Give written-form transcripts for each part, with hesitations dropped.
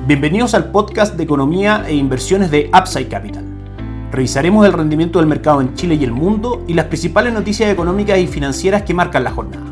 Bienvenidos al podcast de economía e inversiones de Upside Capital. Revisaremos el rendimiento del mercado en Chile y el mundo y las principales noticias económicas y financieras que marcan la jornada.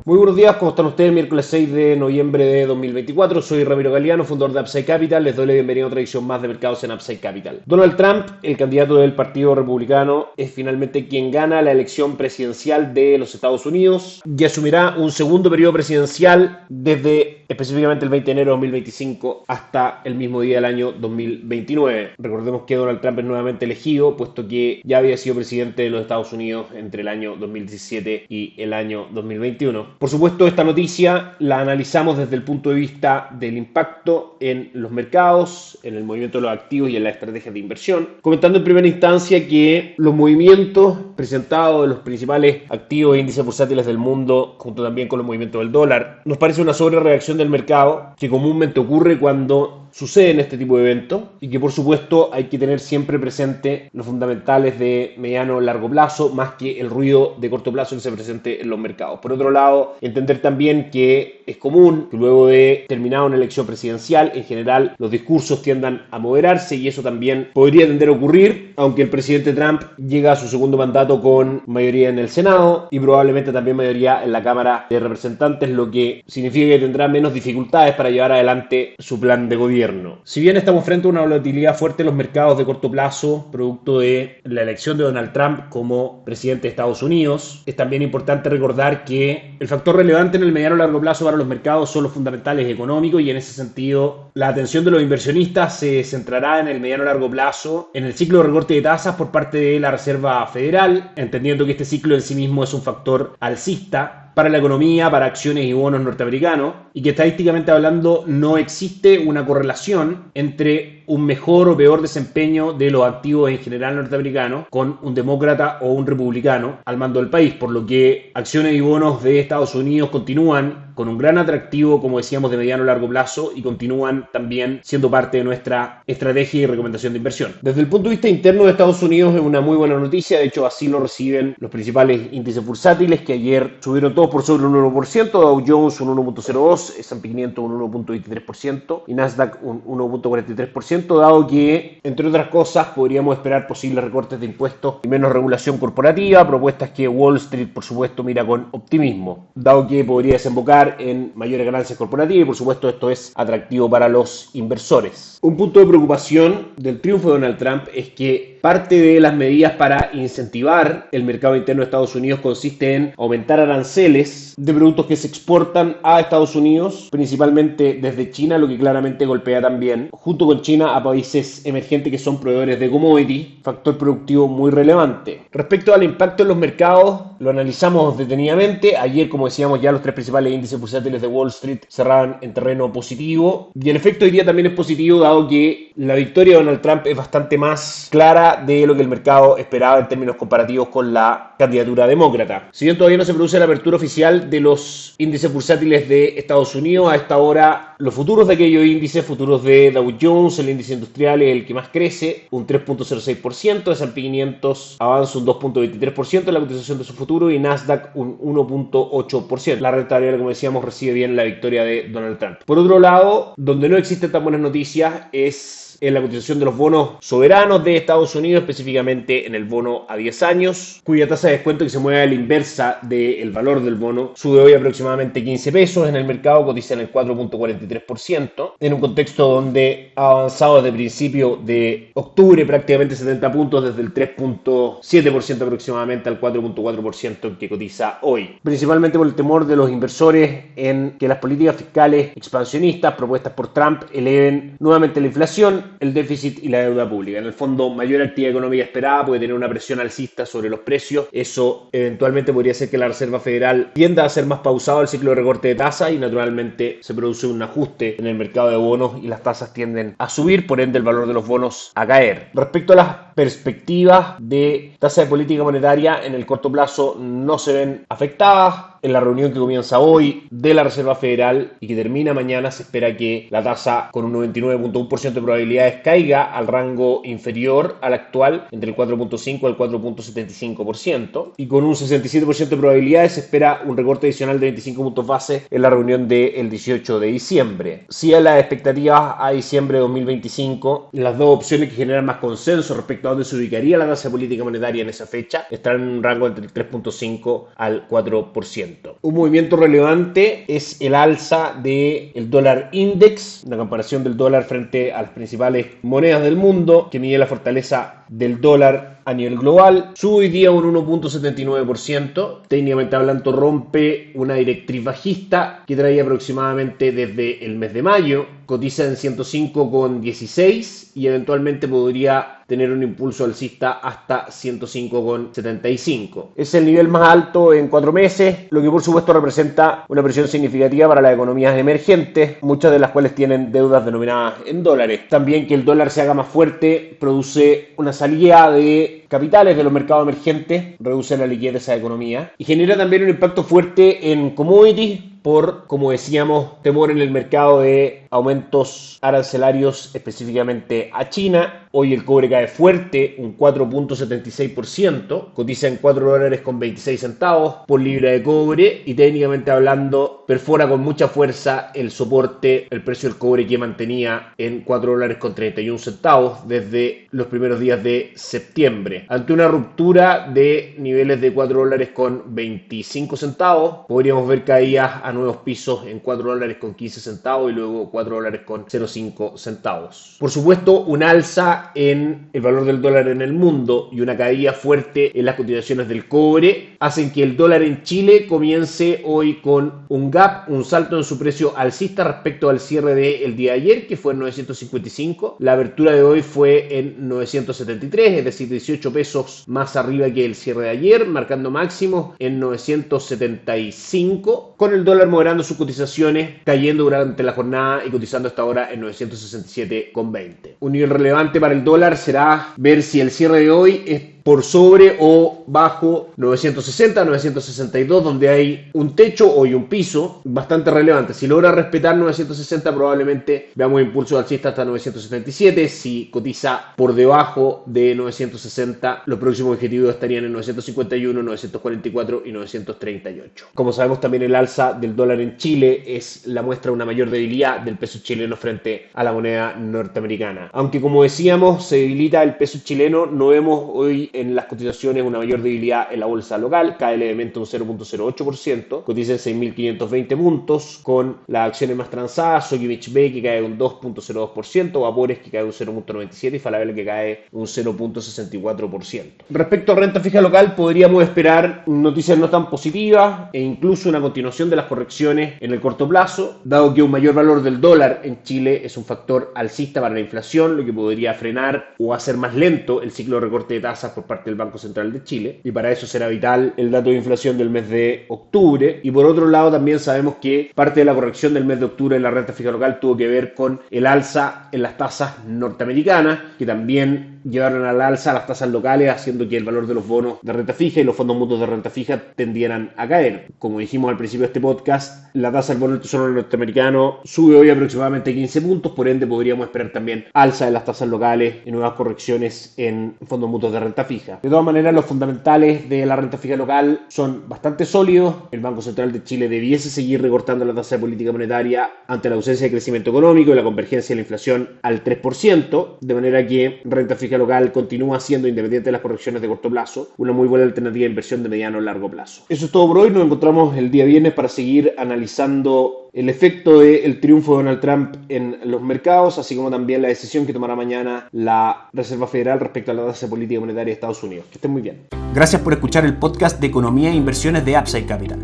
Muy buenos días, ¿cómo están ustedes? Miércoles 6 de noviembre de 2024. Soy Ramiro Galeano, fundador de Upside Capital. Les doy la bienvenida a otra edición más de mercados en Upside Capital. Donald Trump, el candidato del Partido Republicano, es finalmente quien gana la elección presidencial de los Estados Unidos y asumirá un segundo periodo presidencial desde específicamente el 20 de enero de 2025 hasta el mismo día del año 2029. Recordemos que Donald Trump es nuevamente elegido, puesto que ya había sido presidente de los Estados Unidos entre el año 2017 y el año 2021. Por supuesto, esta noticia la analizamos desde el punto de vista del impacto en los mercados, en el movimiento de los activos y en las estrategias de inversión, comentando en primera instancia que los movimientos presentados de los principales activos e índices bursátiles del mundo, junto también con los movimientos del dólar, nos parece una sobrereacción del mercado que comúnmente ocurre cuando sucede en este tipo de eventos y que por supuesto hay que tener siempre presente los fundamentales de mediano o largo plazo más que el ruido de corto plazo que se presente en los mercados. Por otro lado, entender también que es común que luego de terminar una elección presidencial, en general los discursos tiendan a moderarse y eso también podría tender a ocurrir, aunque el presidente Trump llega a su segundo mandato con mayoría en el Senado y probablemente también mayoría en la Cámara de Representantes, lo que significa que tendrá menos dificultades para llevar adelante su plan de gobierno. Si bien estamos frente a una volatilidad fuerte en los mercados de corto plazo, producto de la elección de Donald Trump como presidente de Estados Unidos, es también importante recordar que el factor relevante en el mediano y largo plazo para los mercados son los fundamentales económicos y en ese sentido la atención de los inversionistas se centrará en el mediano y largo plazo en el ciclo de recorte de tasas por parte de la Reserva Federal, entendiendo que este ciclo en sí mismo es un factor alcista para la economía, para acciones y bonos norteamericanos, y que estadísticamente hablando no existe una correlación entre un mejor o peor desempeño de los activos en general norteamericanos con un demócrata o un republicano al mando del país, por lo que acciones y bonos de Estados Unidos continúan con un gran atractivo, como decíamos, de mediano a largo plazo y continúan también siendo parte de nuestra estrategia y recomendación de inversión. Desde el punto de vista interno de Estados Unidos es una muy buena noticia, de hecho así lo reciben los principales índices bursátiles que ayer subieron todos por sobre un 1%, Dow Jones un 1.02%, S&P 500 un 1.23% y Nasdaq un 1.43%, dado que, entre otras cosas, podríamos esperar posibles recortes de impuestos y menos regulación corporativa, propuestas que Wall Street, por supuesto, mira con optimismo, dado que podría desembocar en mayores ganancias corporativas y, por supuesto, esto es atractivo para los inversores. Un punto de preocupación del triunfo de Donald Trump es que parte de las medidas para incentivar el mercado interno de Estados Unidos consiste en aumentar aranceles de productos que se exportan a Estados Unidos, principalmente desde China, lo que claramente golpea también, junto con China, a países emergentes que son proveedores de commodity, factor productivo muy relevante. Respecto al impacto en los mercados, lo analizamos detenidamente. Ayer, como decíamos, ya los tres principales índices bursátiles de Wall Street cerraban en terreno positivo y el efecto hoy día también es positivo, dado que la victoria de Donald Trump es bastante más clara de lo que el mercado esperaba en términos comparativos con la candidatura demócrata. Si bien todavía no se produce la apertura oficial de los índices bursátiles de Estados Unidos, a esta hora los futuros de aquellos índices, futuros de Dow Jones, el índice industrial es el que más crece, un 3.06%, S&P 500 avanza un 2.23% en la cotización de su futuro y Nasdaq un 1.8%. La renta variable, como decíamos, recibe bien la victoria de Donald Trump. Por otro lado, donde no existen tan buenas noticias es en la cotización de los bonos soberanos de Estados Unidos, específicamente en el bono a 10 años, cuya tasa de descuento que se mueve a la inversa del valor del bono sube hoy aproximadamente 15 pesos. En el mercado cotiza en el 4.43%, en un contexto donde ha avanzado desde principio de octubre prácticamente 70 puntos, desde el 3.7% aproximadamente al 4.4% en que cotiza hoy. Principalmente por el temor de los inversores en que las políticas fiscales expansionistas propuestas por Trump eleven nuevamente la inflación, el déficit y la deuda pública. En el fondo, mayor actividad económica esperada puede tener una presión alcista sobre los precios. Eso eventualmente podría hacer que la Reserva Federal tienda a ser más pausado el ciclo de recorte de tasas y naturalmente se produce un ajuste en el mercado de bonos y las tasas tienden a subir, por ende el valor de los bonos a caer. Respecto a las perspectivas de tasa de política monetaria en el corto plazo no se ven afectadas. En la reunión que comienza hoy de la Reserva Federal y que termina mañana, se espera que la tasa con un 99.1% de probabilidades caiga al rango inferior al actual, entre el 4.5 al 4.75%, y con un 67% de probabilidades se espera un recorte adicional de 25 puntos base en la reunión del 18 de diciembre. Si a las expectativas a diciembre de 2025, las dos opciones que generan más consenso respecto a dónde se ubicaría la tasa de política monetaria en esa fecha están en un rango entre el 3.5 al 4%. Un movimiento relevante es el alza del dólar index, una comparación del dólar frente a las principales monedas del mundo que mide la fortaleza del dólar a nivel global. Sube hoy día un 1.79%. Técnicamente hablando, rompe una directriz bajista que traía aproximadamente desde el mes de mayo. Cotiza en 105,16 y eventualmente podría tener un impulso alcista hasta 105,75. Es el nivel más alto en 4 meses, lo que por supuesto representa una presión significativa para las economías emergentes, muchas de las cuales tienen deudas denominadas en dólares. También que el dólar se haga más fuerte produce una salida de capitales de los mercados emergentes, reduce la liquidez de esa economía y genera también un impacto fuerte en commodities por, como decíamos, temor en el mercado de aumentos arancelarios específicamente a China. Hoy el cobre cae fuerte, un 4.76%, cotiza en $4.26 por libra de cobre y técnicamente hablando perfora con mucha fuerza el soporte, el precio del cobre que mantenía en $4.31 desde los primeros días de septiembre. Ante una ruptura de niveles de $4.25, podríamos ver caídas a nuevos pisos en $4.15 y luego $4.05. Por supuesto, un alza en el valor del dólar en el mundo y una caída fuerte en las cotizaciones del cobre hacen que el dólar en Chile comience hoy con un gap, un salto en su precio alcista respecto al cierre del día de ayer, que fue en 955. La apertura de hoy fue en 973, es decir, 18 pesos más arriba que el cierre de ayer, marcando máximos en 975, con el dólar moderando sus cotizaciones, cayendo durante la jornada y cotizando hasta ahora en 967,20. Un nivel relevante para el dólar será ver si el cierre de hoy es por sobre o bajo 960, 962, donde hay un techo o un piso bastante relevante. Si logra respetar 960, probablemente veamos impulso alcista hasta 977. Si cotiza por debajo de 960, los próximos objetivos estarían en 951, 944 y 938. Como sabemos, también el alza del dólar en Chile es la muestra de una mayor debilidad del peso chileno frente a la moneda norteamericana. Aunque, como decíamos, se debilita el peso chileno, no vemos hoy en las cotizaciones una mayor debilidad en la bolsa local, cae levemente un 0.08%, cotiza en 6.520 puntos, con las acciones más transadas, Sokimich B que cae un 2.02%, Vapores que cae un 0.97% y Falabella que cae un 0.64%. Respecto a renta fija local, podríamos esperar noticias no tan positivas e incluso una continuación de las correcciones en el corto plazo, dado que un mayor valor del dólar en Chile es un factor alcista para la inflación, lo que podría frenar o hacer más lento el ciclo de recorte de tasas por parte del Banco Central de Chile, y para eso será vital el dato de inflación del mes de octubre. Y por otro lado, también sabemos que parte de la corrección del mes de octubre en la renta fija local tuvo que ver con el alza en las tasas norteamericanas, que también llevaron al alza las tasas locales, haciendo que el valor de los bonos de renta fija y los fondos mutuos de renta fija tendieran a caer. Como dijimos al principio de este podcast, la tasa del bono del tesoro norteamericano sube hoy aproximadamente 15 puntos, por ende podríamos esperar también alza de las tasas locales y nuevas correcciones en fondos mutuos de renta fija. De todas maneras, los fundamentales de la renta fija local son bastante sólidos. El Banco Central de Chile debiese seguir recortando la tasa de política monetaria ante la ausencia de crecimiento económico y la convergencia de la inflación al 3%, de manera que renta fija local continúa siendo, independiente de las correcciones de corto plazo, una muy buena alternativa de inversión de mediano y largo plazo. Eso es todo por hoy. Nos encontramos el día viernes para seguir analizando el efecto del triunfo de Donald Trump en los mercados, así como también la decisión que tomará mañana la Reserva Federal respecto a la tasa política monetaria de Estados Unidos. Que estén muy bien. Gracias por escuchar el podcast de Economía e Inversiones de Upside Capital.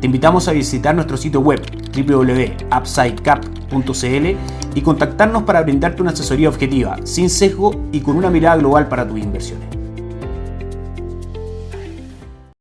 Te invitamos a visitar nuestro sitio web www.upsidecap.cl y contactarnos para brindarte una asesoría objetiva, sin sesgo y con una mirada global para tus inversiones.